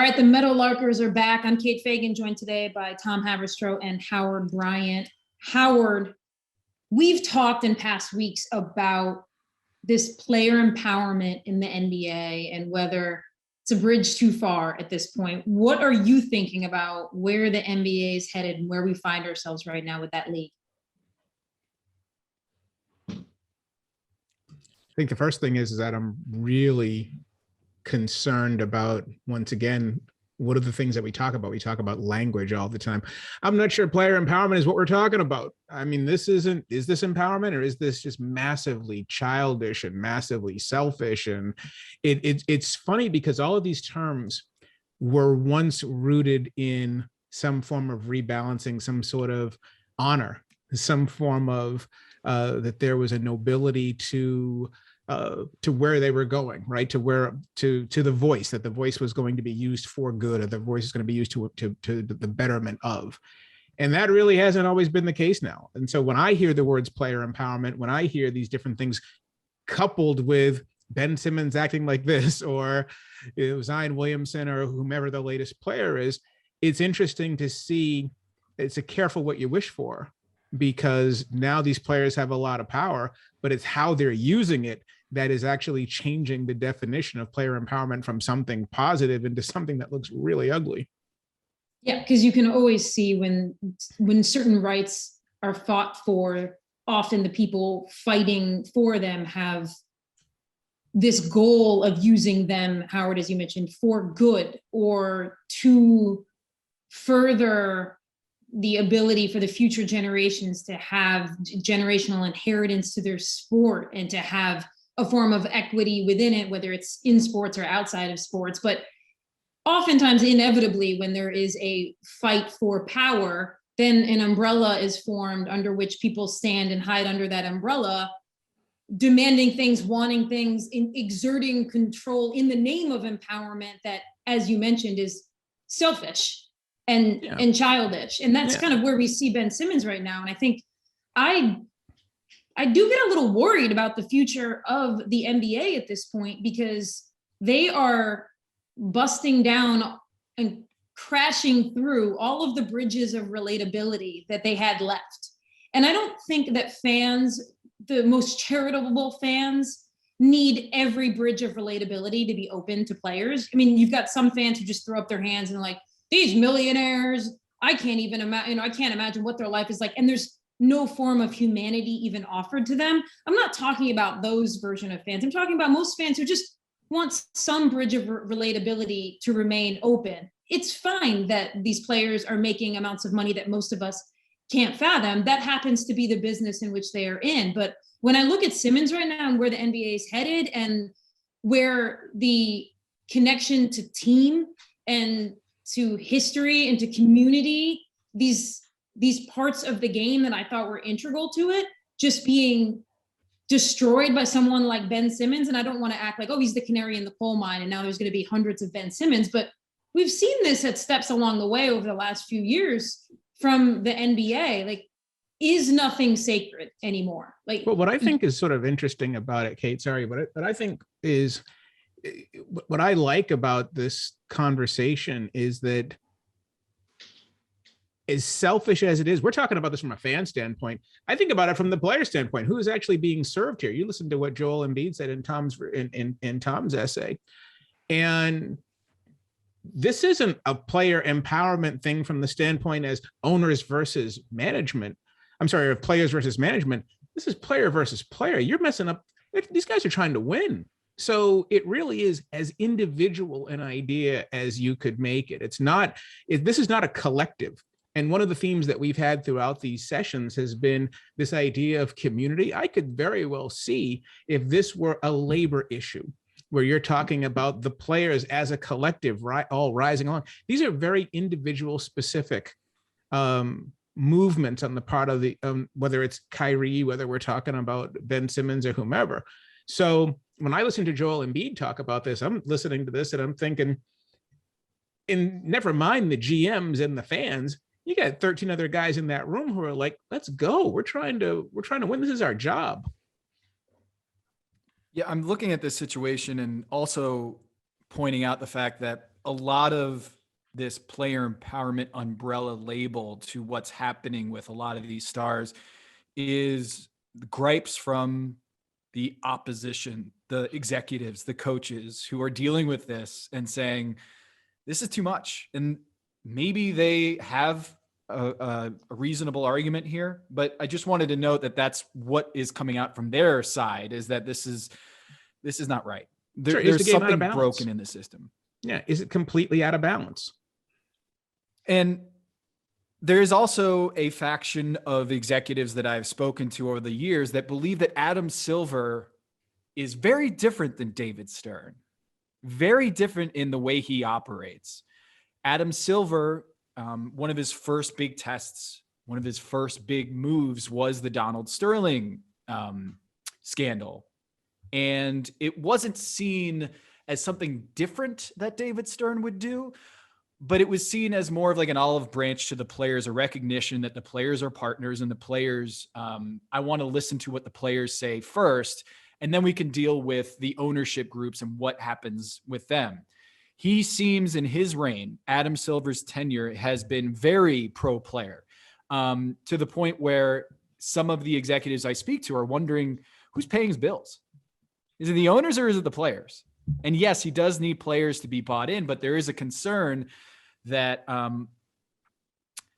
right, the Meadowlarkers are back. I'm Kate Fagan, joined today by Tom Haberstroh and Howard Bryant. Howard, we've talked in past weeks about this player empowerment in the NBA and whether it's a bridge too far at this point. What are you thinking about where the NBA is headed and where we find ourselves right now with that league? I think the first thing is that I'm really concerned about, once again, what are the things that we talk about? We talk about language all the time. I'm not sure player empowerment is what we're talking about. I mean, is this empowerment, or is this just massively childish and massively selfish? And it's funny because all of these terms were once rooted in some form of rebalancing, some sort of honor, some form of that there was a nobility to where they were going, right? To the voice, that the voice was going to be used for good, or the voice is going to be used to the betterment of. And that really hasn't always been the case now. And so when I hear the words player empowerment, when I hear these different things coupled with Ben Simmons acting like this, or Zion Williamson, or whomever the latest player is, it's interesting to see. It's a careful what you wish for, because now these players have a lot of power, but it's how they're using it that is actually changing the definition of player empowerment from something positive into something that looks really ugly. Yeah, because you can always see when certain rights are fought for, often the people fighting for them have this goal of using them, Howard, as you mentioned, for good, or to further the ability for the future generations to have generational inheritance to their sport and to have a form of equity within it, whether it's in sports or outside of sports. But oftentimes, inevitably, when there is a fight for power, then an umbrella is formed under which people stand and hide under that umbrella, demanding things, wanting things, exerting control in the name of empowerment that, as you mentioned, is selfish and childish. And that's kind of where we see Ben Simmons right now. And I think I do get a little worried about the future of the NBA at this point, because they are busting down and crashing through all of the bridges of relatability that they had left. And I don't think that fans, the most charitable fans, need every bridge of relatability to be open to players. I mean, you've got some fans who just throw up their hands and like, these millionaires, I can't even imagine, I can't imagine what their life is like. And there's no form of humanity even offered to them. I'm not talking about those version of fans. I'm talking about most fans who just want some bridge of relatability to remain open. It's fine that these players are making amounts of money that most of us can't fathom. That happens to be the business in which they are in. But when I look at Simmons right now and where the NBA is headed, and where the connection to team and to history and to community, these parts of the game that I thought were integral to it, just being destroyed by someone like Ben Simmons. And I don't want to act like, oh, he's the canary in the coal mine and now there's going to be hundreds of Ben Simmons, but we've seen this at steps along the way over the last few years from the NBA. Like, is nothing sacred anymore? Like, well, what I think is sort of interesting about it, Kate, sorry, but I think is what I like about this conversation is that, as selfish as it is, we're talking about this from a fan standpoint. I think about it from the player standpoint. Who is actually being served here? You listen to what Joel Embiid said in Tom's essay, and this isn't a player empowerment thing from the standpoint as owners versus management. I'm sorry, of players versus management. This is player versus player. You're messing up. These guys are trying to win. So it really is as individual an idea as you could make it. This is not a collective. And one of the themes that we've had throughout these sessions has been this idea of community. I could very well see if this were a labor issue, where you're talking about the players as a collective, right, all rising along. These are very individual specific movements on the part of the, whether it's Kyrie, whether we're talking about Ben Simmons or whomever. So when I listen to Joel Embiid talk about this, I'm listening to this and I'm thinking, and never mind the GMs and the fans, you got 13 other guys in that room who are like, let's go. We're trying to win. This is our job. Yeah, I'm looking at this situation and also pointing out the fact that a lot of this player empowerment umbrella label to what's happening with a lot of these stars is gripes from the opposition, the executives, the coaches who are dealing with this and saying, this is too much. And maybe they have a reasonable argument here, but I just wanted to note that that's what is coming out from their side, is that this is not right. Sure. Is the There's game out of something balance? broken in the system. Yeah. Is it completely out of balance? And there is also a faction of executives that I've spoken to over the years that believe that Adam Silver is very different than David Stern, very different in the way he operates. Adam Silver, one of his first big tests, one of his first big moves was the Donald Sterling scandal. And it wasn't seen as something different that David Stern would do, but it was seen as more of like an olive branch to the players, a recognition that the players are partners and the players, I want to listen to what the players say first, and then we can deal with the ownership groups and what happens with them. He seems, in his reign, Adam Silver's tenure has been very pro-player, to the point where some of the executives I speak to are wondering who's paying his bills. Is it the owners or is it the players? And yes, he does need players to be bought in, but there is a concern that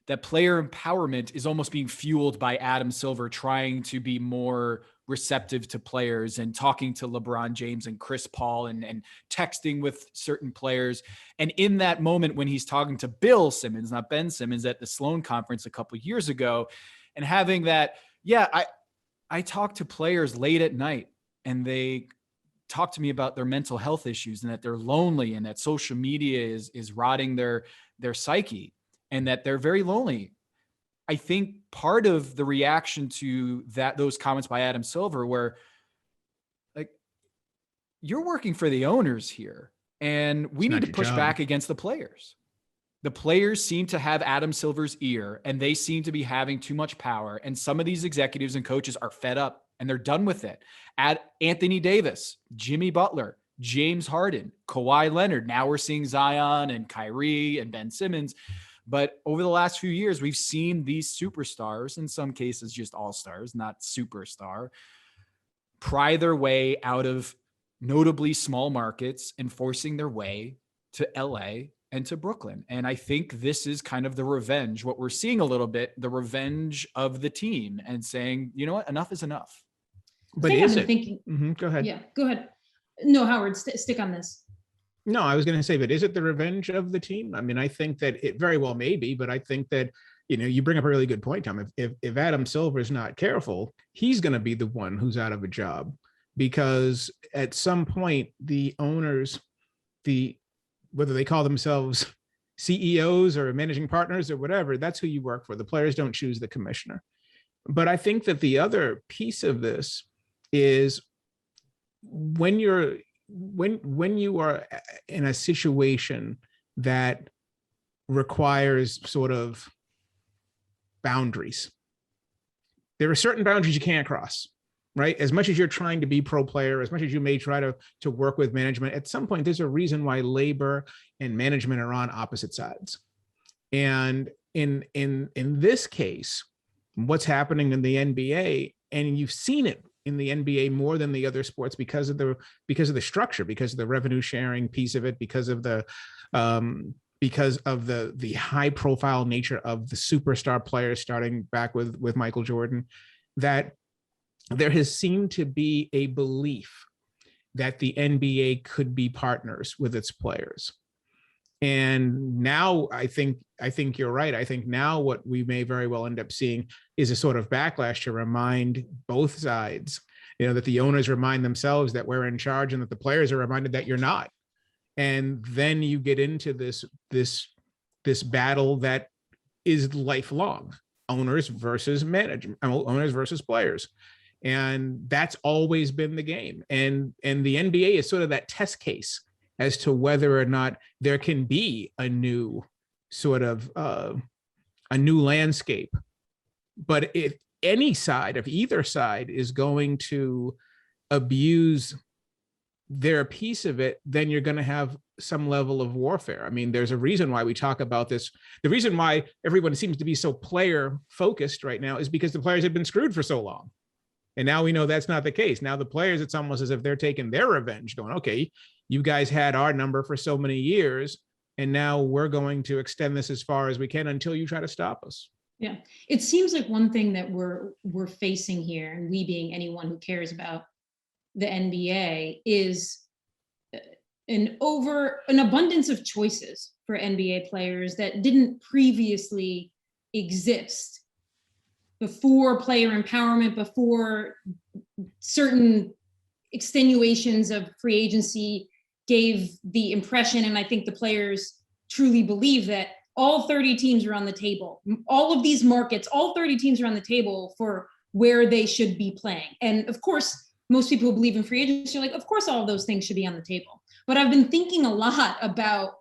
that player empowerment is almost being fueled by Adam Silver trying to be more receptive to players and talking to LeBron James and Chris Paul and texting with certain players. And in that moment when he's talking to Bill Simmons, not Ben Simmons, at the Sloan conference a couple of years ago, and having that, I talk to players late at night and they talk to me about their mental health issues and that they're lonely and that social media is rotting their psyche and that they're very lonely. I think part of the reaction to those comments by Adam Silver were like, you're working for the owners here and we need to push back against the players. The players seem to have Adam Silver's ear and they seem to be having too much power. And some of these executives and coaches are fed up and they're done with it. Anthony Davis, Jimmy Butler, James Harden, Kawhi Leonard. Now we're seeing Zion and Kyrie and Ben Simmons. But over the last few years, we've seen these superstars, in some cases just all-stars, not superstar, pry their way out of notably small markets and forcing their way to LA and to Brooklyn. And I think this is kind of the revenge, what we're seeing a little bit, the revenge of the team and saying, you know what, enough is enough. But is it? Thinking, go ahead. Yeah, go ahead. No, Howard, stick on this. No, I was going to say, but is it the revenge of the team? I mean, I think that it very well may be, but I think that, you bring up a really good point, Tom. If Adam Silver is not careful, he's going to be the one who's out of a job, because at some point the owners, whether they call themselves CEOs or managing partners or whatever, that's who you work for. The players don't choose the commissioner. But I think that the other piece of this is when you are in a situation that requires sort of boundaries, there are certain boundaries you can't cross, right? As much as you're trying to be pro player, as much as you may try to work with management, at some point, there's a reason why labor and management are on opposite sides. And in this case, what's happening in the NBA, and you've seen it in the NBA more than the other sports because of the structure, because of the revenue sharing piece of it, because of the high profile nature of the superstar players, starting back with Michael Jordan, that there has seemed to be a belief that the NBA could be partners with its players. And now I think you're right. I think now what we may very well end up seeing is a sort of backlash to remind both sides, that the owners remind themselves that we're in charge and that the players are reminded that you're not. And then you get into this battle that is lifelong, owners versus management, owners versus players. And that's always been the game. And the NBA is sort of that test case as to whether or not there can be a new sort of a new landscape. But if either side is going to abuse they're a piece of it, then you're going to have some level of warfare. I mean, there's a reason why we talk about this. The reason why everyone seems to be so player focused right now is because the players have been screwed for so long. And now we know that's not the case. Now the players, it's almost as if they're taking their revenge, going, okay, you guys had our number for so many years, and now we're going to extend this as far as we can until you try to stop us. Yeah, it seems like one thing that we're facing here, and we being anyone who cares about the NBA, is an abundance of choices for NBA players that didn't previously exist before player empowerment, before certain extenuations of free agency gave the impression, and I think the players truly believe, that all 30 teams are on the table. All of these markets, all 30 teams are on the table for where they should be playing. And of course, most people who believe in free agency are like, of course, all of those things should be on the table. But I've been thinking a lot about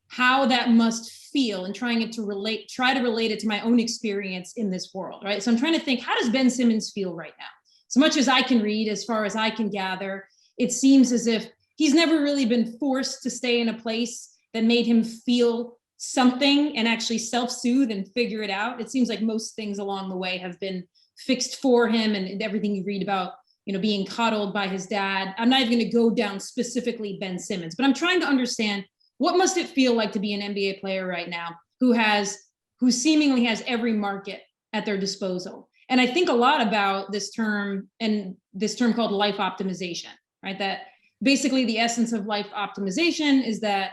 how that must feel and try to relate it to my own experience in this world, right? So I'm trying to think, how does Ben Simmons feel right now? As much as I can read, as far as I can gather, it seems as if he's never really been forced to stay in a place that made him feel something and actually self-soothe and figure it out. It seems like most things along the way have been fixed for him, and everything you read about, being coddled by his dad. I'm not even going to go down specifically Ben Simmons, but I'm trying to understand, what must it feel like to be an NBA player right now who seemingly has every market at their disposal? And I think a lot about this term called life optimization, right? That basically the essence of life optimization is that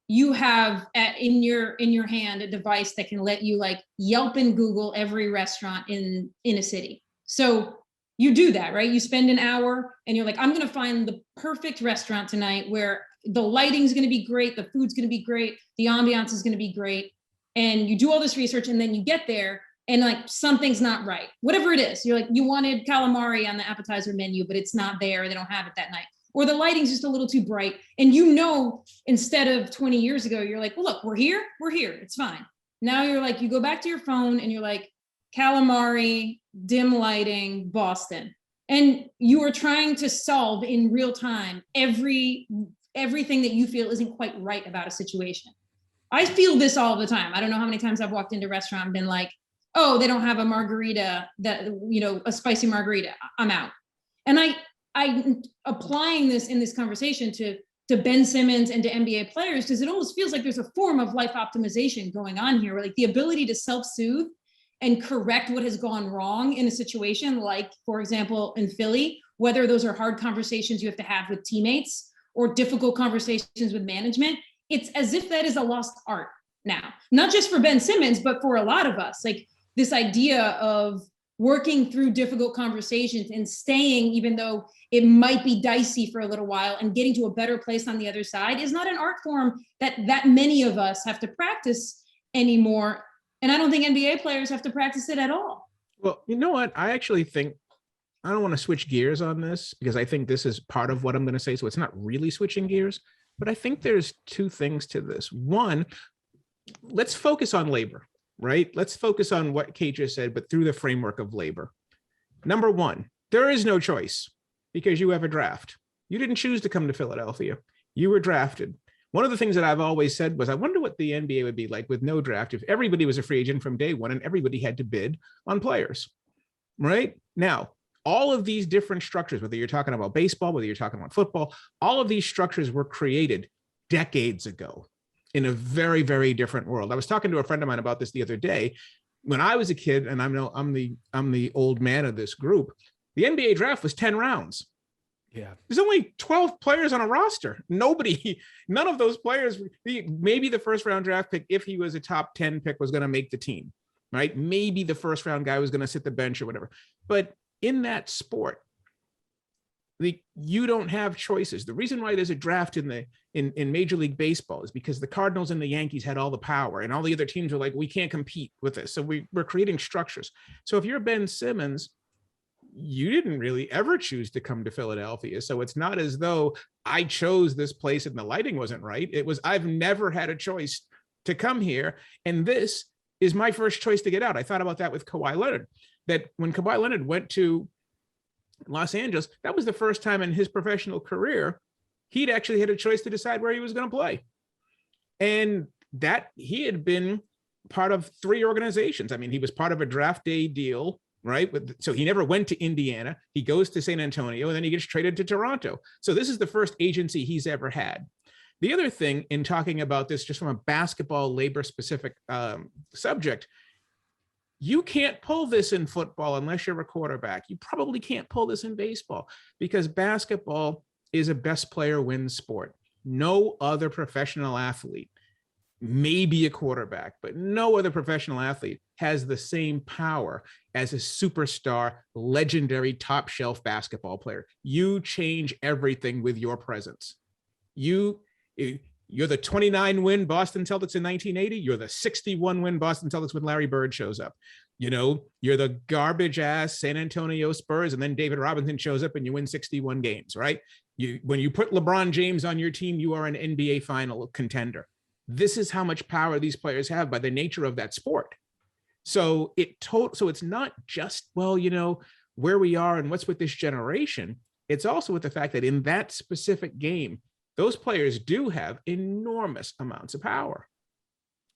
you have in your hand a device that can let you like Yelp and Google every restaurant in a city. So you do that, right? You spend an hour and you're like, I'm going to find the perfect restaurant tonight where the lighting's going to be great, the food's going to be great, the ambiance is going to be great. And you do all this research, and then you get there and like something's not right. Whatever it is, you're like, you wanted calamari on the appetizer menu, but it's not there. They don't have it that night. Or the lighting's just a little too bright. And instead of 20 years ago, you're like, well, look, we're here, it's fine. Now you're like, you go back to your phone and you're like, calamari, dim lighting, Boston. And you are trying to solve in real time everything that you feel isn't quite right about a situation. I feel this all the time. I don't know how many times I've walked into a restaurant and been like, oh, they don't have a margarita, a spicy margarita, I'm out. And I'm applying this in this conversation to Ben Simmons and to NBA players, because it almost feels like there's a form of life optimization going on here, where like the ability to self-soothe and correct what has gone wrong in a situation, like, for example, in Philly, whether those are hard conversations you have to have with teammates or difficult conversations with management. It's as if that is a lost art now, not just for Ben Simmons, but for a lot of us. Like this idea of working through difficult conversations and staying, even though it might be dicey for a little while, and getting to a better place on the other side is not an art form that many of us have to practice anymore. And I don't think NBA players have to practice it at all. Well, you know what? I actually think, I don't want to switch gears on this, because I think this is part of what I'm going to say. So it's not really switching gears, but I think there's two things to this. One, let's focus on labor, right? Let's focus on what Kate just said, but through the framework of labor. Number one, there is no choice, because you have a draft. You didn't choose to come to Philadelphia. You were drafted. One of the things that I've always said was, I wonder what the NBA would be like with no draft if everybody was a free agent from day one and everybody had to bid on players, right? Now, all of these different structures, whether you're talking about baseball, whether you're talking about football, all of these structures were created decades ago in a very, very different world. I was talking to a friend of mine about this the other day. When I was a kid, and I'm the old man of this group, the NBA draft was 10 rounds. Yeah. There's only 12 players on a roster. None of those players, maybe the first round draft pick, if he was a top 10 pick, was going to make the team, right? Maybe the first round guy was going to sit the bench or whatever. But in that sport, you don't have choices. The reason why there's a draft in Major League Baseball is because the Cardinals and the Yankees had all the power, and all the other teams were like, we can't compete with this. So we're creating structures. So if you're Ben Simmons, you didn't really ever choose to come to Philadelphia. So it's not as though I chose this place and the lighting wasn't right. It was, I've never had a choice to come here, and this is my first choice to get out. I thought about that with Kawhi Leonard, that when Kawhi Leonard went to in Los Angeles, that was the first time in his professional career he'd actually had a choice to decide where he was going to play. And that he had been part of 3 organizations. I mean, he was part of a draft day deal, right? So he never went to Indiana. He goes to San Antonio, and then he gets traded to Toronto. So this is the first agency he's ever had. The other thing in talking about this, just from a basketball labor specific subject, you can't pull this in football unless you're a quarterback. You probably can't pull this in baseball because basketball is a best player wins sport. No other professional athlete, maybe a quarterback, but no other professional athlete has the same power as a superstar, legendary, top shelf basketball player. You change everything with your presence. You're the 29 win Boston Celtics in 1980. You're the 61 win Boston Celtics when Larry Bird shows up. You know, you're the garbage ass San Antonio Spurs, and then David Robinson shows up and you win 61 games, right? When you put LeBron James on your team, you are an NBA final contender. This is how much power these players have by the nature of that sport. So it's not just, well, you know, where we are and what's with this generation. It's also with the fact that in that specific game, those players do have enormous amounts of power.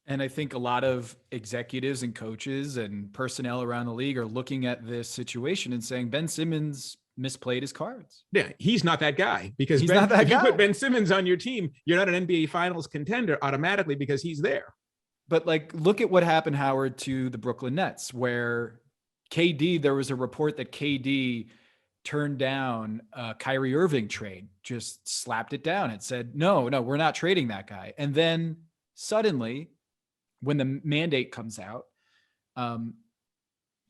And I think a lot of executives and coaches and personnel around the league are looking at this situation and saying Ben Simmons misplayed his cards. Yeah, he's not that guy because He's not that if guy. you put Ben Simmons on your team, you're not an NBA Finals contender automatically because he's there. But like, look at what happened, Howard, to the Brooklyn Nets, where there was a report that KD turned down a Kyrie Irving trade, just slapped it down. It said, no, we're not trading that guy. And then suddenly, when the mandate comes out,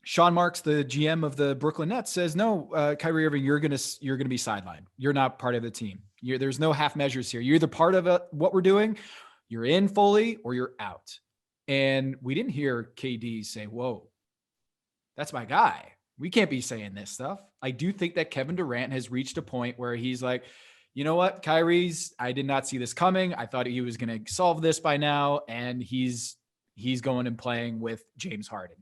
Sean Marks, the GM of the Brooklyn Nets, says, no, Kyrie Irving, you're gonna be sidelined. You're not part of the team. There's no half measures here. You're either part of what we're doing, you're in fully, or you're out. And we didn't hear KD say, whoa, that's my guy. We can't be saying this stuff. I do think that Kevin Durant has reached a point where he's like, you know what, I did not see this coming. I thought he was going to solve this by now. And he's going and playing with James Harden.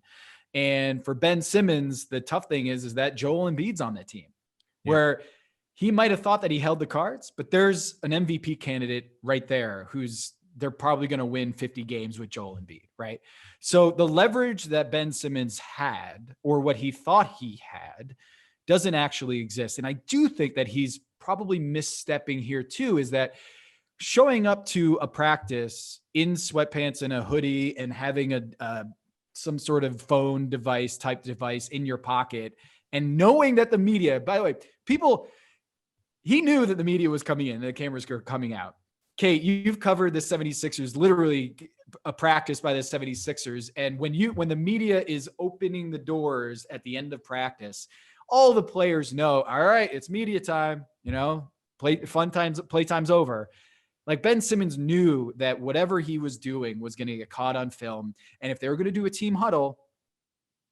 And for Ben Simmons, the tough thing is that Joel Embiid's on the team where he might have thought that he held the cards, but there's an MVP candidate right there they're probably going to win 50 games with Joel Embiid, right? So the leverage that Ben Simmons had, or what he thought he had, doesn't actually exist. And I do think that he's probably misstepping here too, is that showing up to a practice in sweatpants and a hoodie and having some sort of phone type device in your pocket and knowing that the media, by the way, he knew that the media was coming in, the cameras were coming out. Kate, you've covered the 76ers, literally a practice by the 76ers. And when the media is opening the doors at the end of practice, all the players know, all right, it's media time, playtime's over. Like Ben Simmons knew that whatever he was doing was going to get caught on film. And if they were going to do a team huddle,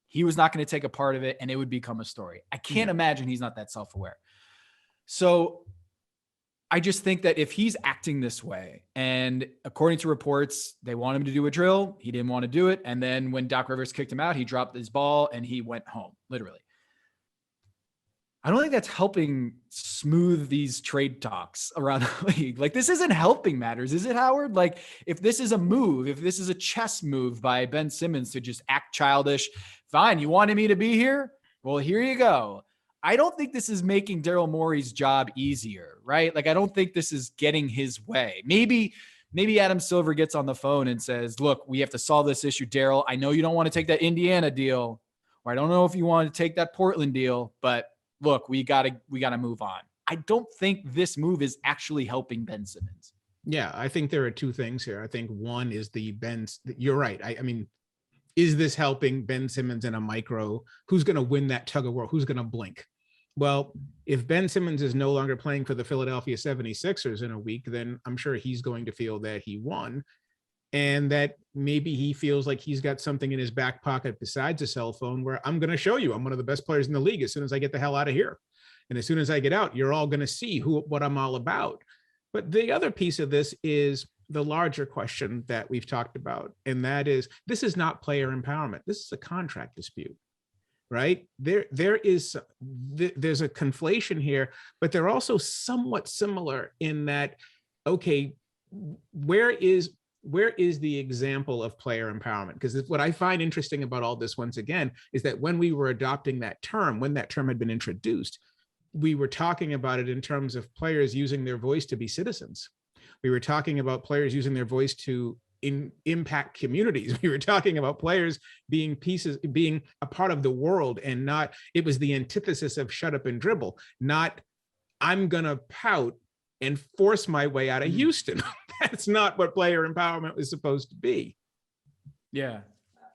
he was not going to take a part of it and it would become a story. I can't imagine he's not that self-aware. So I just think that if he's acting this way, and according to reports, they want him to do a drill, he didn't want to do it. And then when Doc Rivers kicked him out, he dropped his ball and he went home, literally. I don't think that's helping smooth these trade talks around the league. Like, this isn't helping matters, is it, Howard? Like, if this is a chess move by Ben Simmons to just act childish, fine, you wanted me to be here? Well, here you go. I don't think this is making Daryl Morey's job easier, right? Like, I don't think this is getting his way. Maybe Adam Silver gets on the phone and says, look, we have to solve this issue, Daryl. I know you don't want to take that Indiana deal, or I don't know if you want to take that Portland deal, but look, we gotta move on. I don't think this move is actually helping Ben Simmons. Yeah, I think there are two things here. I think one is you're right. I mean, is this helping Ben Simmons in a micro? Who's going to win that tug of war? Who's going to blink? Well, if Ben Simmons is no longer playing for the Philadelphia 76ers in a week, then I'm sure he's going to feel that he won, and that maybe he feels like he's got something in his back pocket besides a cell phone where I'm going to show you I'm one of the best players in the league as soon as I get the hell out of here. And as soon as I get out, you're all going to see what I'm all about. But the other piece of this is the larger question that we've talked about, and that is, this is not player empowerment. This is a contract dispute. right? There's a conflation here, but they're also somewhat similar in that, okay, where is the example of player empowerment? Because what I find interesting about all this, once again, is that when we were adopting that term, when that term had been introduced, we were talking about it in terms of players using their voice to be citizens. We were talking about players using their voice to impact communities. We were talking about players being a part of the world, and not, it was the antithesis of shut up and dribble, not I'm gonna pout and force my way out of Houston. That's not what player empowerment is supposed to be. Yeah.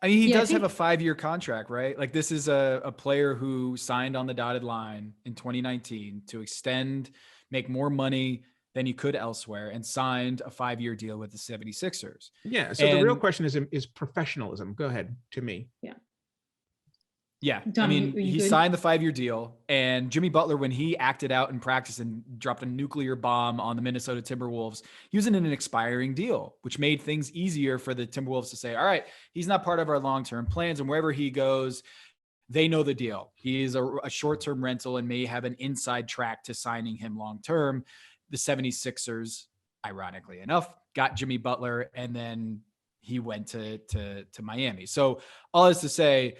I mean, he Yeah, I does have think- a 5-year contract, right? Like, this is a player who signed on the dotted line in 2019 to extend, make more money than he could elsewhere, and signed a 5-year deal with the 76ers. Yeah. So the real question is professionalism. Go ahead, to me. Yeah. Tom, I mean, you he good? signed the 5-year deal, and Jimmy Butler, when he acted out in practice and dropped a nuclear bomb on the Minnesota Timberwolves, he was in an expiring deal, which made things easier for the Timberwolves to say, all right, he's not part of our long-term plans, and wherever he goes, they know the deal. He is a short-term rental and may have an inside track to signing him long-term. The 76ers, ironically enough, got Jimmy Butler, and then he went to Miami. So all is to say,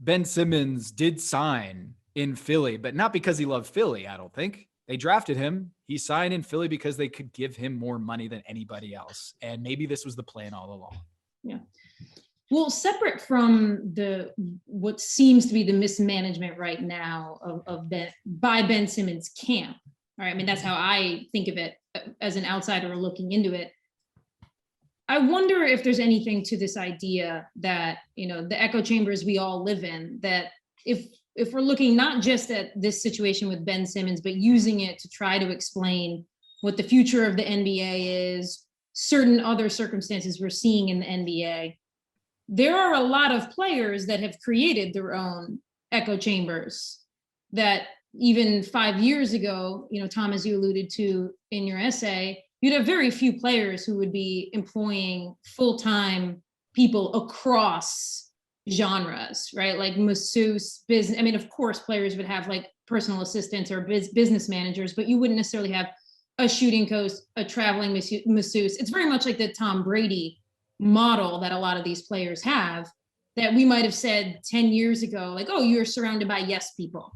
Ben Simmons did sign in Philly, but not because he loved Philly, I don't think. They drafted him. He signed in Philly because they could give him more money than anybody else. And maybe this was the plan all along. Yeah. Well, separate from what seems to be the mismanagement right now by Ben Simmons' camp. All right. I mean, that's how I think of it as an outsider looking into it. I wonder if there's anything to this idea that, the echo chambers we all live in, that if we're looking not just at this situation with Ben Simmons, but using it to try to explain what the future of the NBA is, certain other circumstances we're seeing in the NBA, there are a lot of players that have created their own echo chambers that even 5 years ago, Tom, as you alluded to in your essay, you'd have very few players who would be employing full-time people across genres, right? Like masseuse, business. I mean, of course, players would have like personal assistants or business managers, but you wouldn't necessarily have a shooting coach, a traveling masseuse. It's very much like the Tom Brady model that a lot of these players have, that we might have said 10 years ago, like, oh, you're surrounded by yes people.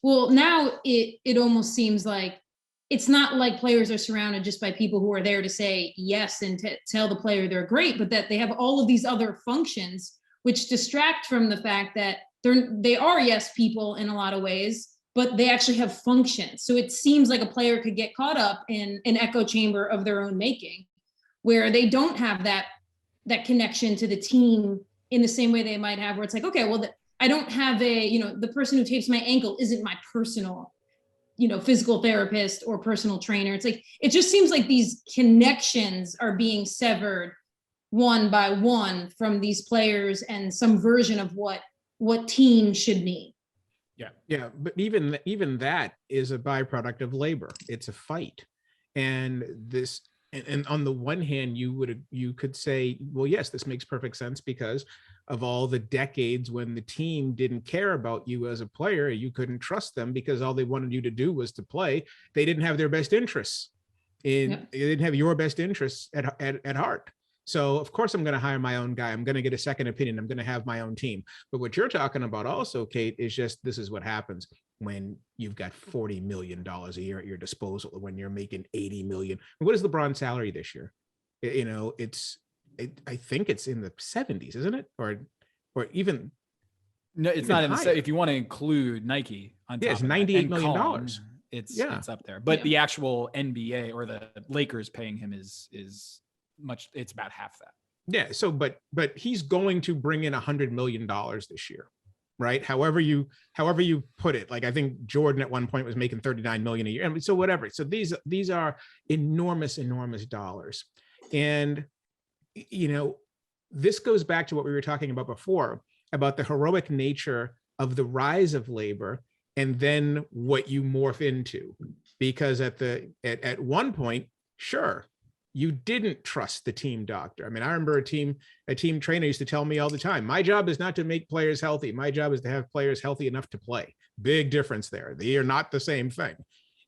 Well, now it almost seems like it's not like players are surrounded just by people who are there to say yes and to tell the player they're great, but that they have all of these other functions which distract from the fact that they are yes people in a lot of ways, but they actually have functions. So it seems like a player could get caught up in an echo chamber of their own making, where they don't have that connection to the team in the same way they might have, where it's like, okay, well, I don't have the person who tapes my ankle isn't my personal physical therapist or personal trainer. It's like, it just seems like these connections are being severed one by one from these players and some version of what team should mean. Yeah. But even that is a byproduct of labor. It's a fight. And on the one hand, you could say, well, yes, this makes perfect sense because of all the decades when the team didn't care about you as a player. You couldn't trust them because all they wanted you to do was to play. They didn't have their best interests they didn't have your best interests at heart. So of course I'm going to hire my own guy. I'm going to get a second opinion. I'm going to have my own team. But what you're talking about also, Kate, is just, this is what happens when you've got $40 million a year at your disposal, when you're making $80 million. What is LeBron's salary this year? I think it's in the 70s, isn't it? Or even no, it's not in the, if you want to include Nike on top, it's $98 million. It's up there. But the actual NBA or the Lakers paying him is much, it's about half that. Yeah. So, but he's going to bring in $100 million this year, right? However you put it. Like, I think Jordan at one point was making 39 million a year. I mean, so whatever. So these are enormous dollars. And, this goes back to what we were talking about before, about the heroic nature of the rise of labor and then what you morph into. Because at one point, sure, you didn't trust the team doctor. I mean, I remember a team trainer used to tell me all the time, my job is not to make players healthy. My job is to have players healthy enough to play. Big difference there. They are not the same thing.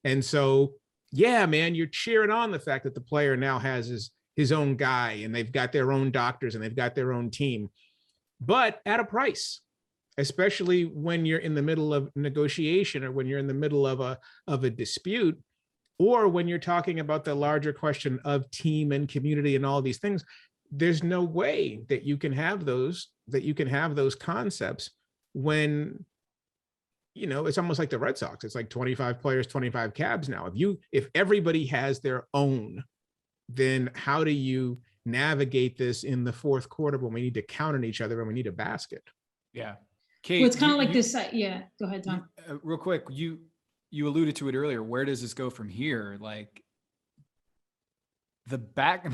And so, yeah, man, you're cheering on the fact that the player now has his own guy, and they've got their own doctors, and they've got their own team, but at a price, especially when you're in the middle of negotiation, or when you're in the middle of a dispute, or when you're talking about the larger question of team and community and all these things. There's no way that you can have those concepts when, it's almost like the Red Sox. It's like 25 players, 25 cabs now. If everybody has their own, then how do you navigate this in the fourth quarter when we need to count on each other and we need a basket? Yeah. Kate, well, it's kind of like this. Yeah, go ahead, Tom. Real quick, you alluded to it earlier. Where does this go from here? Like the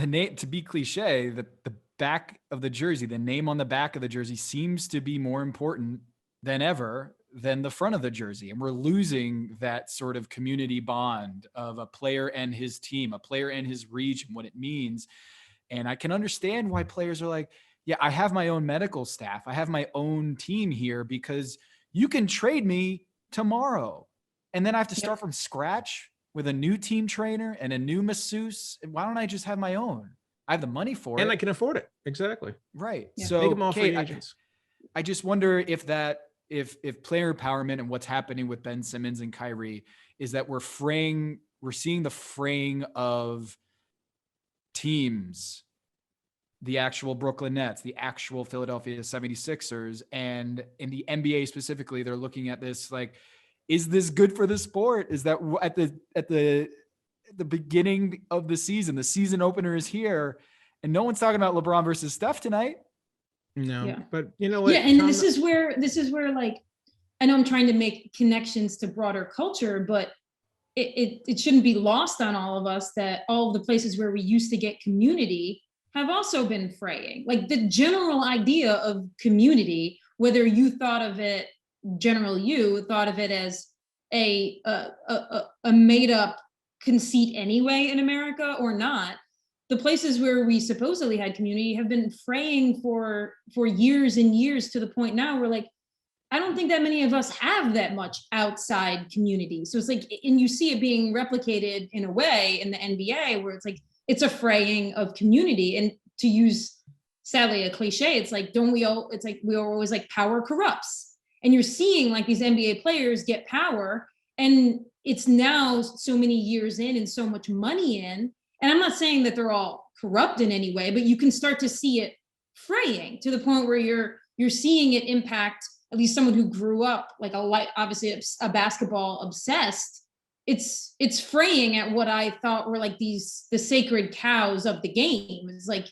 name, to be cliche, the back of the jersey, the name on the back of the jersey seems to be more important than ever than the front of the jersey. And we're losing that sort of community bond of a player and his team, a player and his region, what it means. And I can understand why players are like, yeah, I have my own medical staff. I have my own team here, because you can trade me tomorrow. And then I have to start from scratch with a new team trainer and a new masseuse. Why don't I just have my own? I have the money for it. And I can afford it. Exactly. Right. Yeah. So make them all free Kate, agents. I just wonder if player empowerment and what's happening with Ben Simmons and Kyrie is that we're seeing the fraying of teams, the actual Brooklyn Nets, the actual Philadelphia 76ers, and in the NBA specifically, they're looking at this like, is this good for the sport? Is that at the beginning of the season opener is here, and no one's talking about LeBron versus Steph tonight. No, Yeah. but you know what? Yeah, and this is where like, I know I'm trying to make connections to broader culture, but it shouldn't be lost on all of us that all of the places where we used to get community have also been fraying. Like the general idea of community, whether you thought of it, you thought of it as a made up conceit anyway in America or not, the places where we supposedly had community have been fraying for years and years, to the point now where like, I don't think that many of us have that much outside community. So it's like, and you see it being replicated in a way in the NBA where it's like, it's a fraying of community. And to use, sadly, a cliche, it's like, we are always like, power corrupts. And you're seeing like these NBA players get power, and it's now so many years in and so much money in. And I'm not saying that they're all corrupt in any way, but you can start to see it fraying to the point where you're seeing it impact at least someone who grew up like obviously a basketball obsessed. It's fraying at what I thought were like the sacred cows of the game. It's like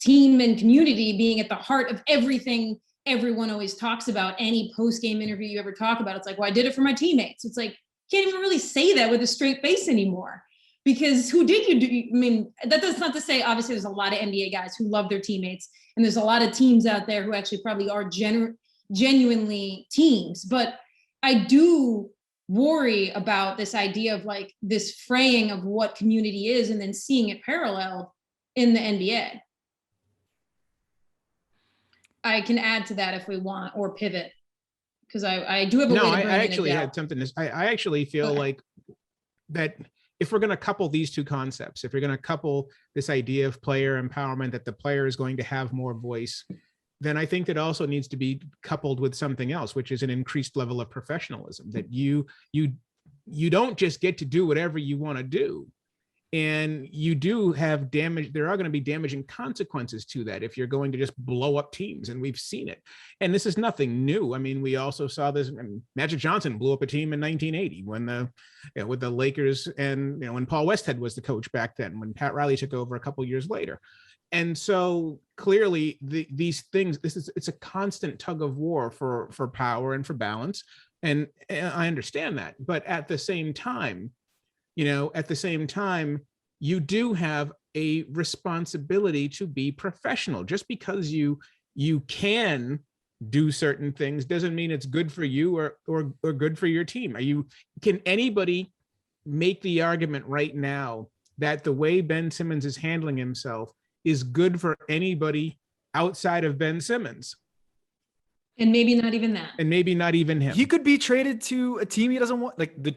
team and community being at the heart of everything everyone always talks about. Any post-game interview you ever talk about, it's like, well, I did it for my teammates. It's like, can't even really say that with a straight face anymore, because who did you do? I mean, that's not to say, obviously there's a lot of NBA guys who love their teammates, and there's a lot of teams out there who actually probably are genuinely teams. But I do worry about this idea of like this fraying of what community is, and then seeing it paralleled in the NBA. I can add to that if we want, or pivot, because I do have a way to bring I actually had something to, I actually feel like that if we're going to couple these two concepts, if you're going to couple this idea of player empowerment, that the player is going to have more voice, then I think that also needs to be coupled with something else, which is an increased level of professionalism, that you don't just get to do whatever you want to do. And you do have damage. There are going to be damaging consequences to that if you're going to just blow up teams. And we've seen it. And this is nothing new. I mean, we also saw this. Magic Johnson blew up a team in 1980 when with the Lakers, and when Paul Westhead was the coach back then, when Pat Riley took over a couple of years later. And so clearly these things, it's a constant tug of war for power and for balance. And I understand that. But at the same time, you do have a responsibility to be professional. Just because you can do certain things doesn't mean it's good for you or good for your team. Can anybody make the argument right now that the way Ben Simmons is handling himself is good for anybody outside of Ben Simmons. And maybe not even that. And maybe not even him. He could be traded to a team he doesn't want. Like the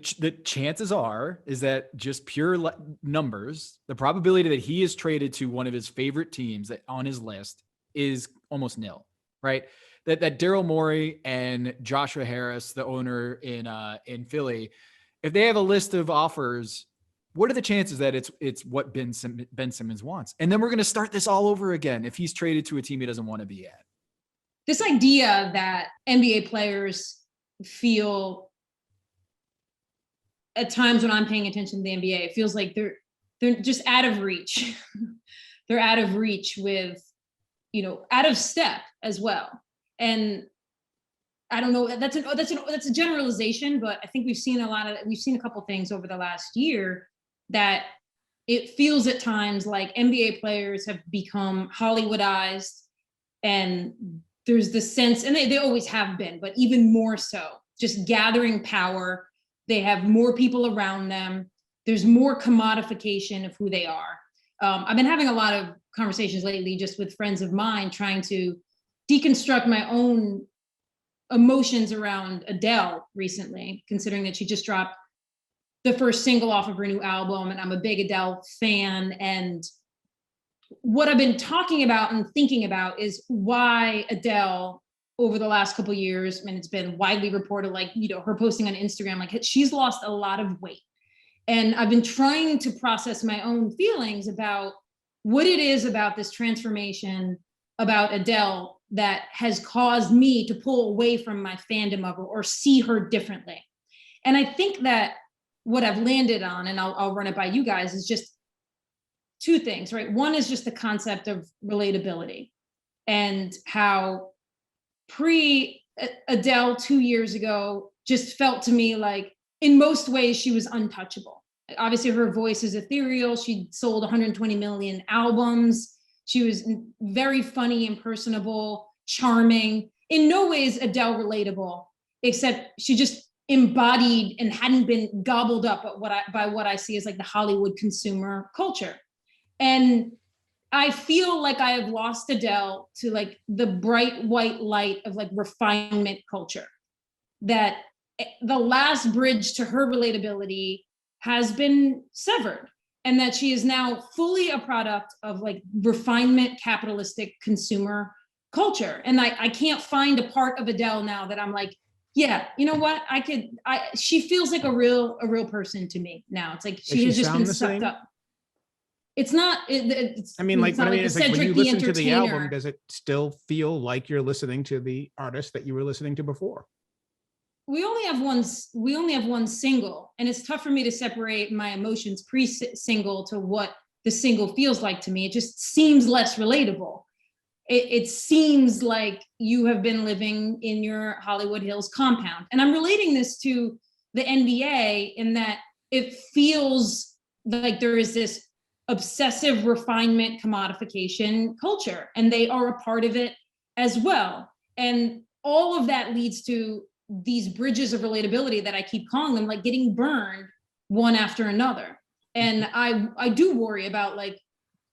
chances are is that just pure numbers, the probability that he is traded to one of his favorite teams that on his list is almost nil, right? That Daryl Morey and Joshua Harris, the owner in Philly, if they have a list of offers, what are the chances that it's what Ben Simmons wants? And then we're going to start this all over again if he's traded to a team he doesn't want to be at. This idea that NBA players feel at times when I'm paying attention to the NBA, it feels like they're just out of reach. They're out of reach with, out of step as well. And I don't know, that's a generalization, but I think we've seen a couple things over the last year that it feels at times like NBA players have become Hollywoodized, and there's this sense, and they always have been, but even more so, just gathering power. They have more people around them. There's more commodification of who they are. I've been having a lot of conversations lately just with friends of mine trying to deconstruct my own emotions around Adele recently, considering that she just dropped the first single off of her new album, and I'm a big Adele fan. And what I've been talking about and thinking about is why Adele over the last couple of years, and it's been widely reported, like, her posting on Instagram, like she's lost a lot of weight. And I've been trying to process my own feelings about what it is about this transformation about Adele that has caused me to pull away from my fandom of her or see her differently. And I think that what I've landed on, and I'll run it by you guys, is just two things, right? One is just the concept of relatability and how pre-Adele 2 years ago just felt to me like in most ways she was untouchable. Obviously her voice is ethereal. She sold 120 million albums. She was very funny and personable, charming. In no ways Adele relatable, except she just embodied and hadn't been gobbled up by what I see as like the Hollywood consumer culture. And I feel like I have lost Adele to like the bright white light of like refinement culture, that the last bridge to her relatability has been severed, and that she is now fully a product of like refinement capitalistic consumer culture. And I can't find a part of Adele now that I'm like, yeah, you know what? She feels like a real person to me now. It's like she has just been sucked up. It's not. It's. I mean, like, when you listen to the album, does it still feel like you're listening to the artist that you were listening to before? We only have one single, and it's tough for me to separate my emotions pre-single to what the single feels like to me. It just seems less relatable. It seems like you have been living in your Hollywood Hills compound, and I'm relating this to the NBA in that it feels like there is this obsessive refinement commodification culture, and they are a part of it as well. And all of that leads to these bridges of relatability that I keep calling them, like getting burned one after another. And I do worry about, like,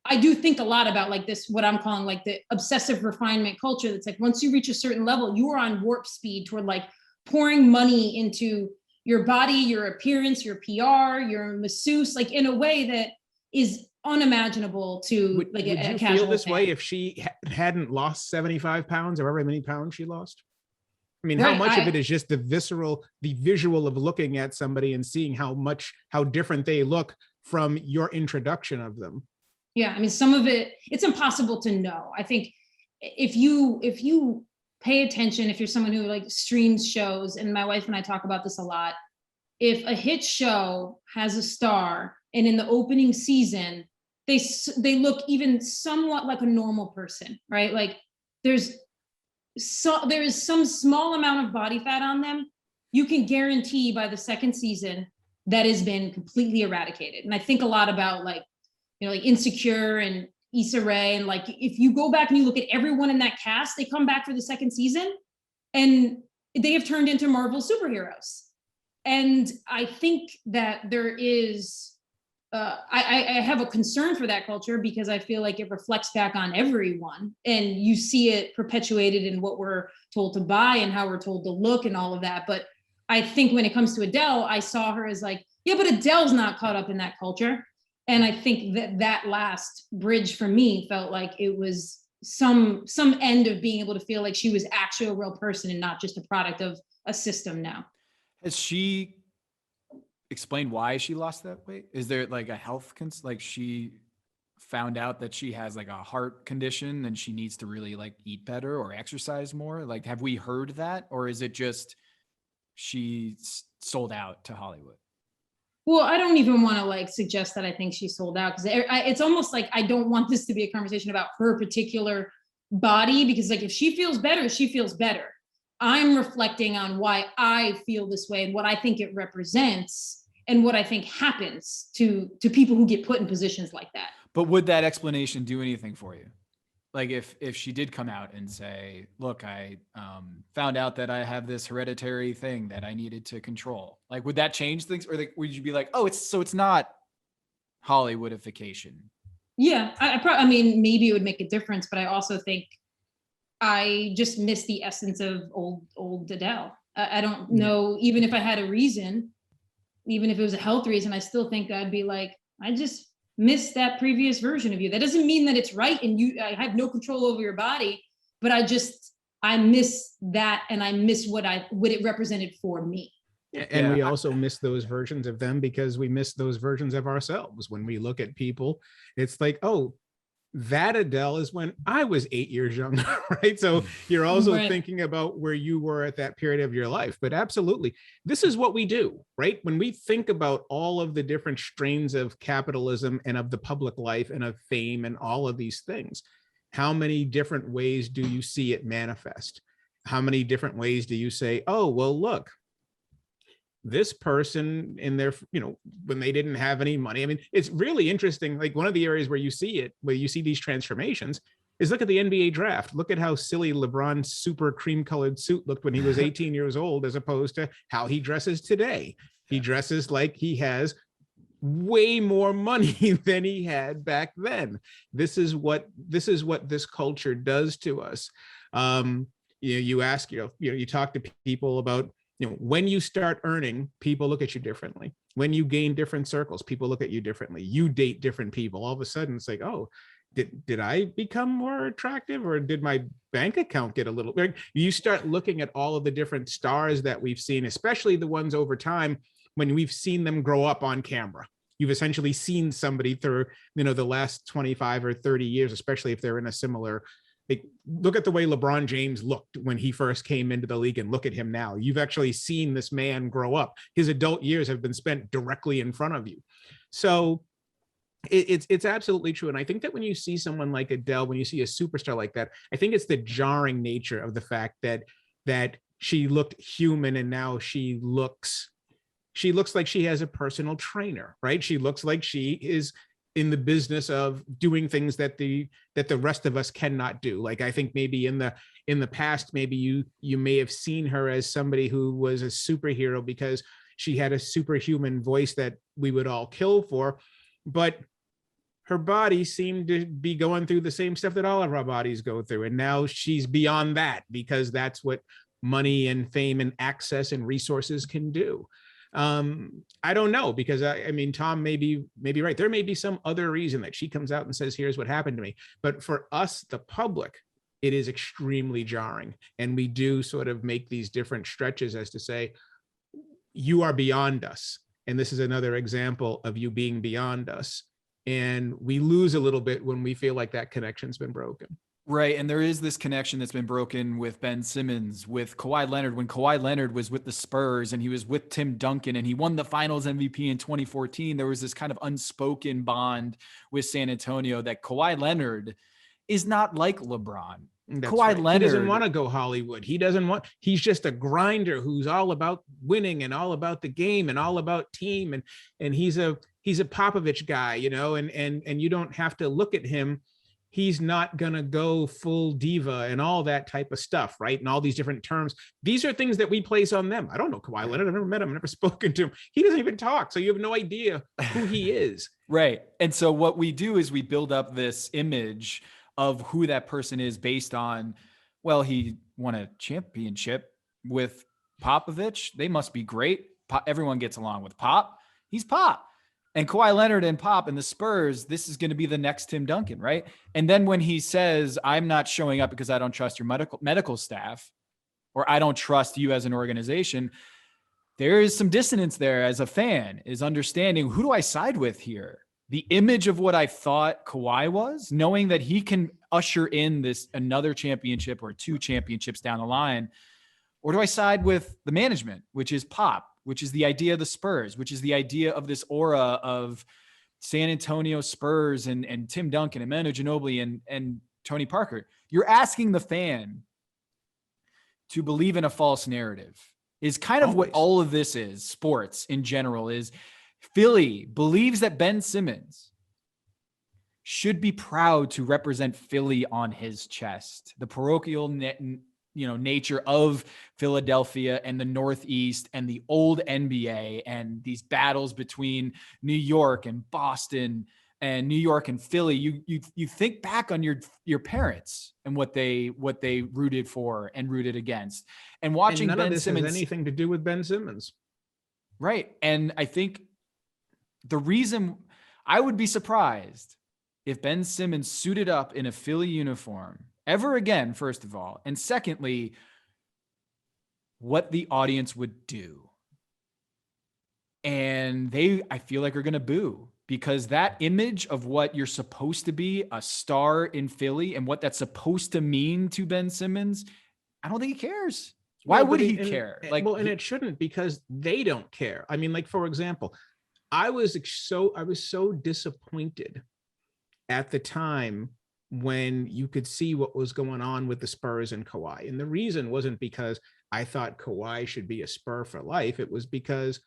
I do think a lot about like this, what I'm calling like the obsessive refinement culture. That's like, once you reach a certain level, you are on warp speed toward like pouring money into your body, your appearance, your PR, your masseuse, like in a way that is unimaginable to like a casual fan. Would you feel this way if she hadn't lost 75 pounds or however many pounds she lost? I mean, how much of it is just the visual of looking at somebody and seeing how different they look from your introduction of them? Yeah, I mean, some of it, it's impossible to know. I think if you pay attention, if you're someone who like streams shows, and my wife and I talk about this a lot, if a hit show has a star and in the opening season, they look even somewhat like a normal person, right? Like there is some small amount of body fat on them, you can guarantee by the second season that has been completely eradicated. And I think a lot about like, like Insecure and Issa Rae, and like if you go back and you look at everyone in that cast, they come back for the second season and they have turned into Marvel superheroes. And I think that there is I have a concern for that culture because I feel like it reflects back on everyone, and you see it perpetuated in what we're told to buy and how we're told to look and all of that. But I think when it comes to Adele, I saw her as like, yeah, but Adele's not caught up in that culture. And I think that last bridge for me felt like it was some end of being able to feel like she was actually a real person and not just a product of a system now. Has she explained why she lost that weight? Is there like a health like she found out that she has like a heart condition and she needs to really like eat better or exercise more? Like, have we heard that, or is it just she sold out to Hollywood? Well, I don't even want to like suggest that I think she sold out, because it's almost like I don't want this to be a conversation about her particular body, because like if she feels better, she feels better. I'm reflecting on why I feel this way and what I think it represents and what I think happens to people who get put in positions like that. But would that explanation do anything for you? Like if she did come out and say, look, I found out that I have this hereditary thing that I needed to control, like, would that change things? Or like, would you be like, oh, it's not Hollywoodification? Yeah, I mean, maybe it would make a difference, but I also think I just miss the essence of old Adele. I don't know, even if I had a reason, even if it was a health reason, I still think I'd be like, I just miss that previous version of you. That doesn't mean that it's right and I have no control over your body, but I miss that, and I miss what it represented for me. And we also miss those versions of them because we miss those versions of ourselves. When we look at people, it's like, oh, that Adele is when I was 8 years younger, right? So you're also thinking about where you were at that period of your life. But absolutely, this is what we do, right? When we think about all of the different strains of capitalism and of the public life and of fame and all of these things, how many different ways do you see it manifest? How many different ways do you say, oh, well, look, this person in their, when they didn't have any money. I mean, it's really interesting. Like, one of the areas where you see it, where you see these transformations, is look at the NBA draft. Look at how silly LeBron's super cream colored suit looked when he was 18 years old, as opposed to how he dresses today. He dresses like he has way more money than he had back then. This is what this culture does to us. You ask, you talk to people about, when you start earning, people look at you differently. When you gain different circles, people look at you differently. You date different people. All of a sudden, it's like, oh, did I become more attractive, or did my bank account get a little? You start looking at all of the different stars that we've seen, especially the ones over time when we've seen them grow up on camera. You've essentially seen somebody through, the last 25 or 30 years, especially if they're in a similar. Look at the way LeBron James looked when he first came into the league, and look at him now. You've actually seen this man grow up. His adult years have been spent directly in front of you. So it's absolutely true. And I think that when you see someone like Adele, when you see a superstar like that, I think it's the jarring nature of the fact that she looked human, and now she looks like she has a personal trainer, right? She looks like she is in the business of doing things that the rest of us cannot do. Like, I think maybe in the past, maybe you may have seen her as somebody who was a superhero because she had a superhuman voice that we would all kill for, but her body seemed to be going through the same stuff that all of our bodies go through. And now she's beyond that, because that's what money and fame and access and resources can do. I don't know, because I mean, Tom may be right. There may be some other reason that she comes out and says, here's what happened to me. But for us, the public, it is extremely jarring. And we do sort of make these different stretches as to say, you are beyond us. And this is another example of you being beyond us. And we lose a little bit when we feel like that connection's been broken. Right. And there is this connection that's been broken with Ben Simmons, with Kawhi Leonard. When Kawhi Leonard was with the Spurs and he was with Tim Duncan and he won the finals MVP in 2014, there was this kind of unspoken bond with San Antonio that Kawhi Leonard is not like LeBron. That's Kawhi right. Leonard, he doesn't want to go Hollywood. He's just a grinder who's all about winning and all about the game and all about team. And he's a Popovich guy, and you don't have to look at him he's not going to go full diva and all that type of stuff, right? And all these different terms. These are things that we place on them. I don't know Kawhi Leonard. I've never met him. I've never spoken to him. He doesn't even talk. So you have no idea who he is. Right. And so what we do is we build up this image of who that person is based on, well, he won a championship with Popovich. They must be great. Everyone gets along with Pop. He's Pop. And Kawhi Leonard and Pop and the Spurs, this is going to be the next Tim Duncan, right? And then when he says, I'm not showing up because I don't trust your medical staff, or I don't trust you as an organization, there is some dissonance there as a fan, is understanding, who do I side with here? The image of what I thought Kawhi was, knowing that he can usher in this another championship or 2 championships down the line, or do I side with the management, which is Pop, which is the idea of the Spurs, which is the idea of this aura of San Antonio Spurs and Tim Duncan and Manu Ginobili and Tony Parker. You're asking the fan to believe in a false narrative, is kind of what all of this is. Sports in general is Philly believes that Ben Simmons should be proud to represent Philly on his chest. The parochial nature of Philadelphia and the Northeast and the old NBA and these battles between New York and Boston and New York and Philly. You think back on your parents and what they rooted for and rooted against, and watching none Ben of this Simmons has anything to do with Ben Simmons. Right. And I think the reason, I would be surprised if Ben Simmons suited up in a Philly uniform ever again, first of all. And secondly, what the audience would do. And I feel like, are going to boo, because that image of what you're supposed to be, a star in Philly, and what that's supposed to mean to Ben Simmons, I don't think he cares. Why would he care? And it shouldn't, because they don't care. I mean, like, for example, I was so disappointed at the time when you could see what was going on with the Spurs and Kawhi. And the reason wasn't because I thought Kawhi should be a Spur for life. It was because,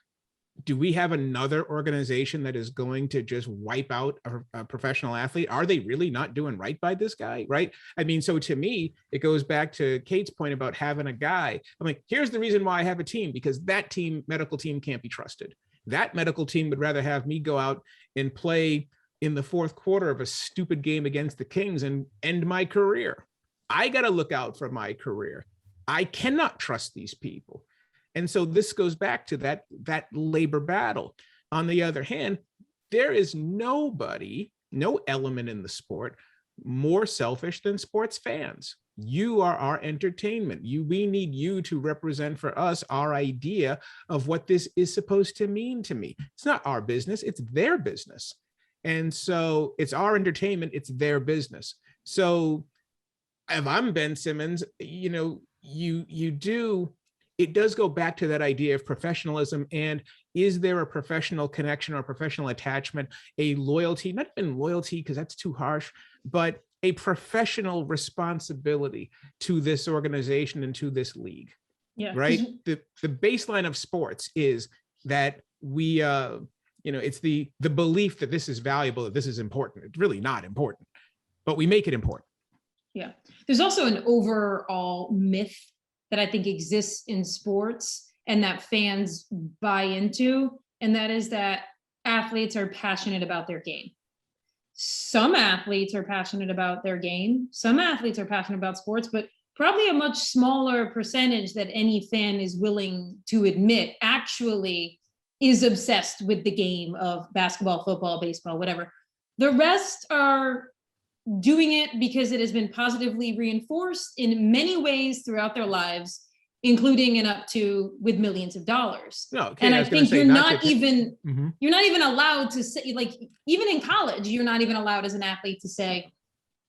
do we have another organization that is going to just wipe out a professional athlete? Are they really not doing right by this guy? Right. I mean, so to me, it goes back to Kate's point about having a guy. I'm like, here's the reason why I have a team, because that medical team can't be trusted. That medical team would rather have me go out and play in the fourth quarter of a stupid game against the Kings and end my career. I got to look out for my career. I cannot trust these people. And so this goes back to that labor battle. On the other hand, there is no element in the sport more selfish than sports fans. You are our entertainment. We need you to represent for us our idea of what this is supposed to mean to me. It's not our business, it's their business. And so it's our entertainment, it's their business. So if I'm Ben Simmons, it does go back to that idea of professionalism. And is there a professional connection or professional attachment, a loyalty, not even loyalty, because that's too harsh, but a professional responsibility to this organization and to this league. Yeah. Right. The baseline of sports is that we, it's the belief that this is valuable, that this is important. It's really not important, but we make it important. Yeah. There's also an overall myth that I think exists in sports and that fans buy into, and that is that athletes are passionate about their game. Some athletes are passionate about their game. Some athletes are passionate about sports, but probably a much smaller percentage that any fan is willing to admit actually is obsessed with the game of basketball, football, baseball, whatever. The rest are doing it because it has been positively reinforced in many ways throughout their lives, including and up to with millions of dollars. No, okay, and I think you're not even allowed to say, like, even in college, you're not even allowed as an athlete to say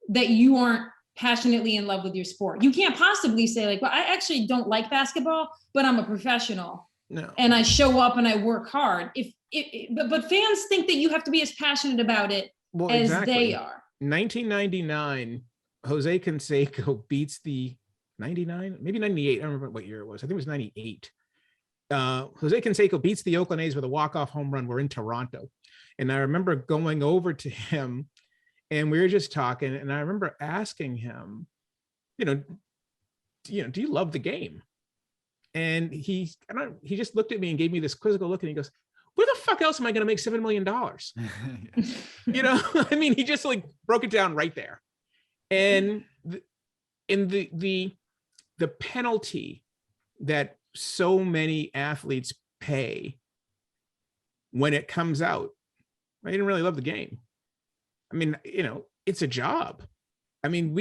that you aren't passionately in love with your sport. You can't possibly say, like, well, I actually don't like basketball, but I'm a professional. No. And I show up and I work hard. But fans think that you have to be as passionate about it as they are. 1999, Jose Canseco beats the 99, maybe 98. I don't remember what year it was. I think it was 98. Jose Canseco beats the Oakland A's with a walk-off home run. We're in Toronto. And I remember going over to him And we were just talking, and I remember asking him, do you love the game? And he just looked at me and gave me this quizzical look, and he goes, where the fuck else am I going to make $7 million? I mean, he just like broke it down right there. And the penalty that so many athletes pay when it comes out, I didn't really love the game. I mean, it's a job. I mean,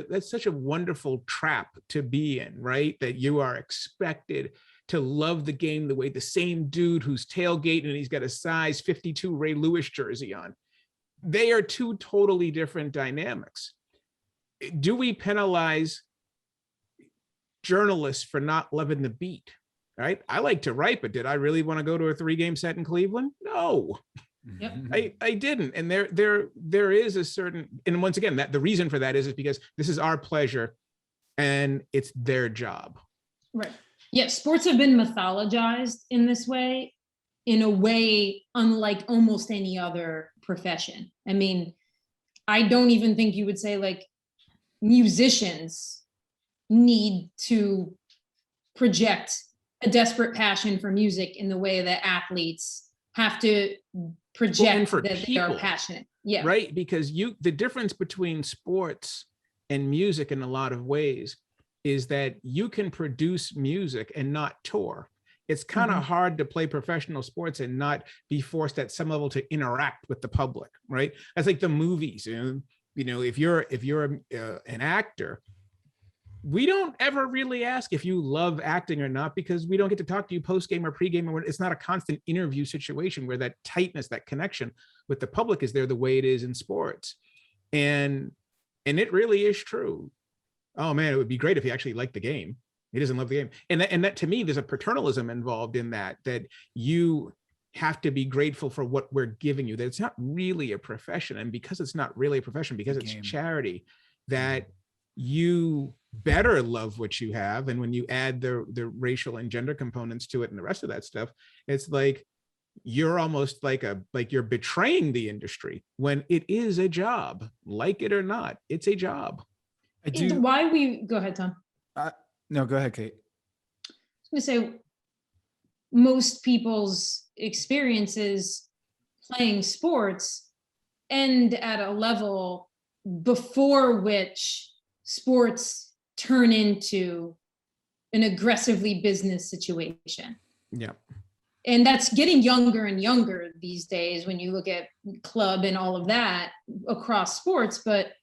that's such a wonderful trap to be in, right? That you are expected to love the game the way the same dude who's tailgating and he's got a size 52 Ray Lewis jersey on. They are two totally different dynamics. Do we penalize journalists for not loving the beat? Right? I like to write, but did I really want to go to a 3-game set in Cleveland? No. Yep. I didn't. And there is a certain, and once again, that the reason for that is because this is our pleasure and it's their job. Right. Yeah. Sports have been mythologized in this way, in a way unlike almost any other profession. I mean, I don't even think you would say like musicians need to project a desperate passion for music in the way that athletes have to project that they are passionate. Yeah. Right. Because the difference between sports and music in a lot of ways is that you can produce music and not tour. It's kind of hard to play professional sports and not be forced at some level to interact with the public. Right. That's like the movies. If you're an actor, we don't ever really ask if you love acting or not, because we don't get to talk to you post-game or pre-game, or it's not a constant interview situation where that tightness, that connection with the public is there the way it is in sports. And it really is true. Oh man, it would be great if he actually liked the game. He doesn't love the game. And that to me, there's a paternalism involved in that you have to be grateful for what we're giving you, that it's not really a profession. And because it's not really a profession, because it's charity, that you better love what you have. And when you add the racial and gender components to it and the rest of that stuff, it's like you're almost like you're betraying the industry when it is a job. Like it or not, it's a job. Go ahead, Tom. No, go ahead, Kate. I was going to say, most people's experiences playing sports end at a level before which sports turn into an aggressively business situation. Yeah. And that's getting younger and younger these days when you look at club and all of that across sports. But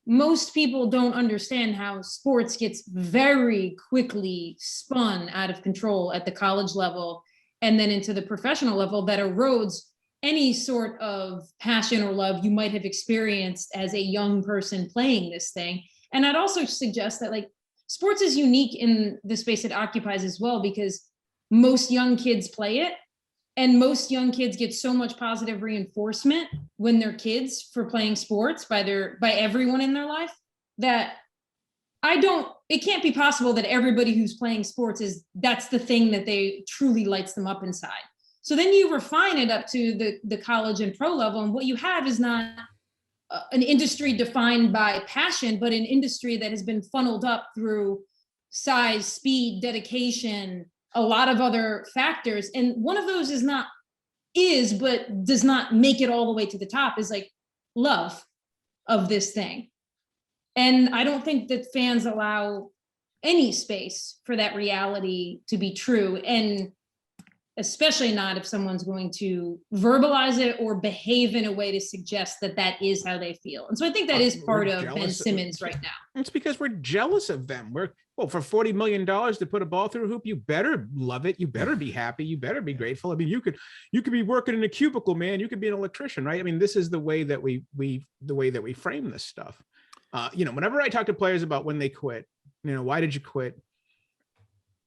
most people don't understand how sports gets very quickly spun out of control at the college level and then into the professional level that erodes any sort of passion or love you might have experienced as a young person playing this thing. And I'd also suggest that like sports is unique in the space it occupies as well, because most young kids play it, and most young kids get so much positive reinforcement when they're kids for playing sports by everyone in their life, that it can't be possible that everybody who's playing sports that's the thing that they truly lights them up inside. So then you refine it up to the college and pro level, and what you have is not an industry defined by passion, but an industry that has been funneled up through size, speed, dedication, a lot of other factors. And one of those but does not make it all the way to the top, is like love of this thing. And I don't think that fans allow any space for that reality to be true. And especially not if someone's going to verbalize it or behave in a way to suggest that is how they feel. And so I think that is part of Ben Simmons right now. It's because we're jealous of them. For $40 million to put a ball through a hoop, you better love it. You better be happy. You better be grateful. I mean, you could be working in a cubicle, man. You could be an electrician, right? I mean, this is the way that we frame this stuff. Whenever I talk to players about when they quit, why did you quit?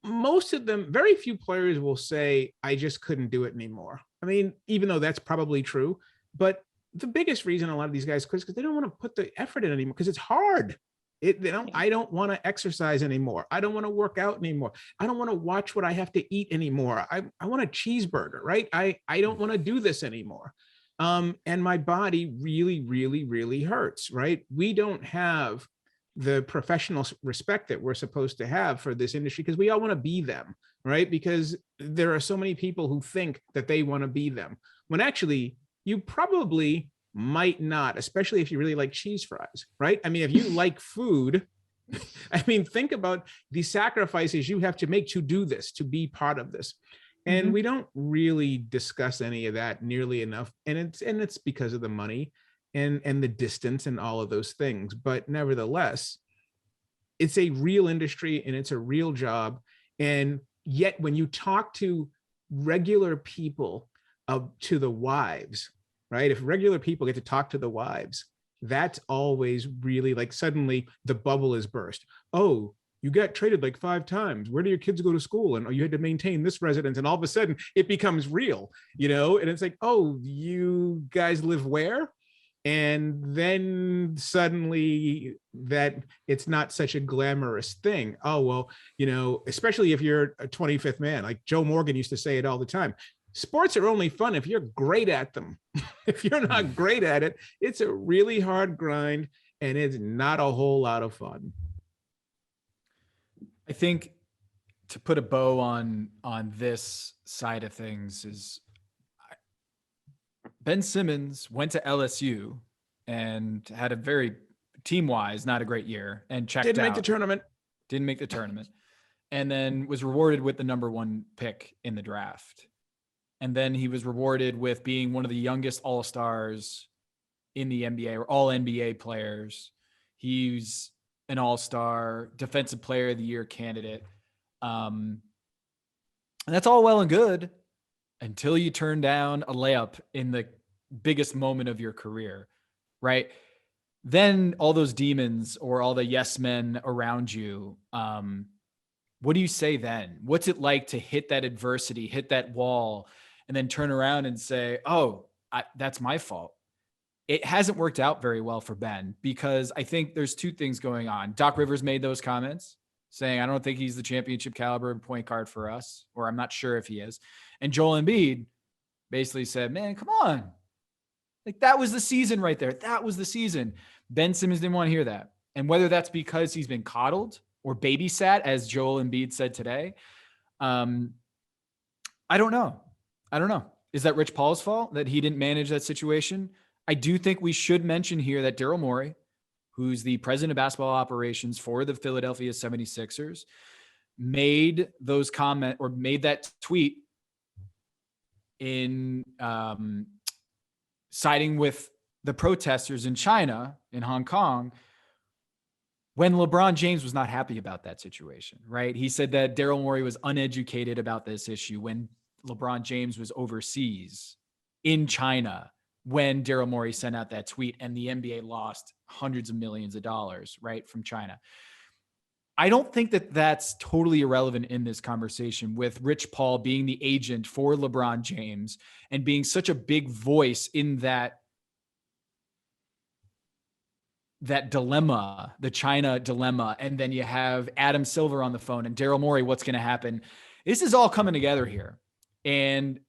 Most of them, very few players will say, I just couldn't do it anymore. I mean, even though that's probably true, but the biggest reason a lot of these guys quit is because they don't want to put the effort in anymore, because it's hard. I don't want to exercise anymore. I don't want to work out anymore. I don't want to watch what I have to eat anymore. I want a cheeseburger, right? I don't want to do this anymore. And my body really, really, really hurts, right? We don't have the professional respect that we're supposed to have for this industry because we all want to be them, right? Because there are so many people who think that they want to be them when actually you probably might not, especially if you really like cheese fries, right? I mean, if you like food, I mean, think about the sacrifices you have to make to do this, to be part of this. And we don't really discuss any of that nearly enough. And it's because of the money and the distance and all of those things. But nevertheless, it's a real industry and it's a real job. And yet when you talk to regular people, to the wives, right? If regular people get to talk to the wives, that's always really like suddenly the bubble is burst. Oh, you got traded like 5 times. Where do your kids go to school? And oh, you had to maintain this residence. And all of a sudden it becomes real, you know? And it's like, oh, you guys live where? And then suddenly that it's not such a glamorous thing. Oh, well, you know, especially if you're a 25th man, like Joe Morgan used to say it all the time. Sports are only fun if you're great at them. If you're not great at it, it's a really hard grind and it's not a whole lot of fun. I think to put a bow on this side of things is Ben Simmons went to LSU and had a very team-wise not a great year and checked out. Didn't make the tournament. Didn't make the tournament. And then was rewarded with the number 1 pick in the draft. And then he was rewarded with being one of the youngest all-stars in the NBA or all NBA players. He's an all-star, defensive player of the year candidate. And that's all well and good until you turn down a layup in the biggest moment of your career, right? Then all those demons or all the yes men around you, what do you say then? What's it like to hit that adversity, hit that wall, and then turn around and say, oh, that's my fault? It hasn't worked out very well for Ben because I think there's 2 things going on. Doc Rivers made those comments saying, I don't think he's the championship caliber point guard for us, or I'm not sure if he is. And Joel Embiid basically said, man, come on. Like that was the season right there. That was the season. Ben Simmons didn't want to hear that. And whether that's because he's been coddled or babysat, as Joel Embiid said today, I don't know. Is that Rich Paul's fault that he didn't manage that situation? I do think we should mention here that Daryl Morey, who's the president of basketball operations for the Philadelphia 76ers, made those comment or made that tweet in siding with the protesters in China, in Hong Kong, when LeBron James was not happy about that situation, right? He said that Daryl Morey was uneducated about this issue when LeBron James was overseas in China when Daryl Morey sent out that tweet and the NBA lost hundreds of millions of dollars, right, from China. I don't think that that's totally irrelevant in this conversation with Rich Paul being the agent for LeBron James and being such a big voice in that dilemma, the China dilemma. And then you have Adam Silver on the phone and Daryl Morey, what's going to happen? This is all coming together here. And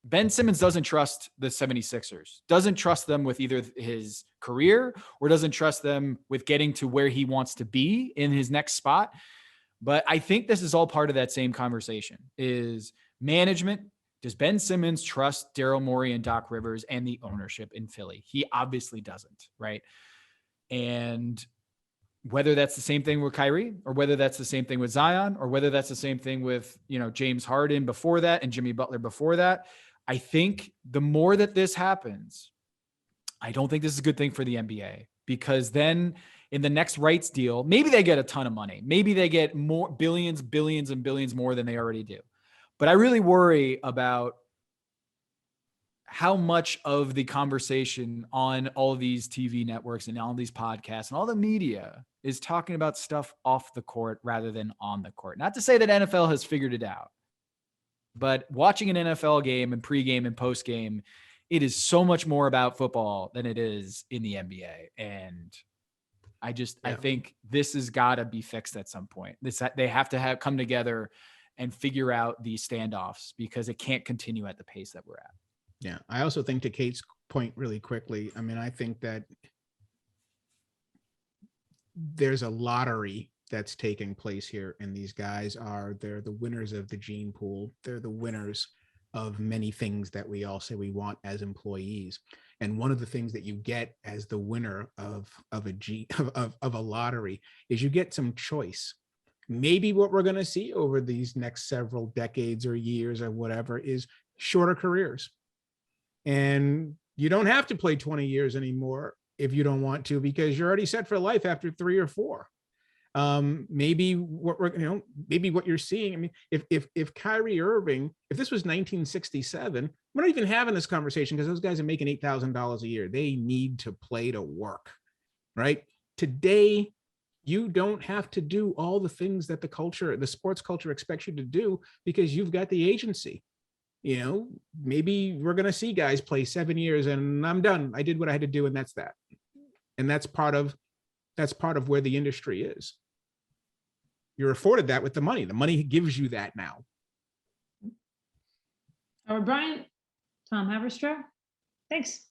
Ben Simmons doesn't trust the 76ers, doesn't trust them with either his career or doesn't trust them with getting to where he wants to be in his next spot. But I think this is all part of that same conversation is management. Does Ben Simmons trust Daryl Morey and Doc Rivers and the ownership in Philly? He obviously doesn't, right? And whether that's the same thing with Kyrie or whether that's the same thing with Zion or whether that's the same thing with, James Harden before that and Jimmy Butler before that, I think the more that this happens, I don't think this is a good thing for the NBA because then in the next rights deal, maybe they get a ton of money. Maybe they get more billions and billions more than they already do. But I really worry about how much of the conversation on all of these TV networks and all these podcasts and all the media is talking about stuff off the court rather than on the court. Not to say that NFL has figured it out, but watching an NFL game and pregame and postgame, it is so much more about football than it is in the NBA. And I think this has got to be fixed at some point. They have to come together and figure out these standoffs because it can't continue at the pace that we're at. Yeah. I also think to Kate's point really quickly. I mean, I think that there's a lottery that's taking place here, and these guys they're the winners of the gene pool. They're the winners of many things that we all say we want as employees. And one of the things that you get as the winner of a lottery is you get some choice. Maybe what we're going to see over these next several decades or years or whatever is shorter careers. And you don't have to play 20 years anymore if you don't want to, because you're already set for life after 3 or 4. Maybe what you're seeing. I mean, if Kyrie Irving, if this was 1967, we're not even having this conversation because those guys are making $8,000 a year. They need to play to work, right? Today, you don't have to do all the things that the sports culture expects you to do because you've got the agency. You know, maybe we're going to see guys play 7 years and I'm done. I did what I had to do, and that's that. And that's part of where the industry is. You're afforded that with the money. The money gives you that now. Howard Bryant, Tom Haberstroh, thanks.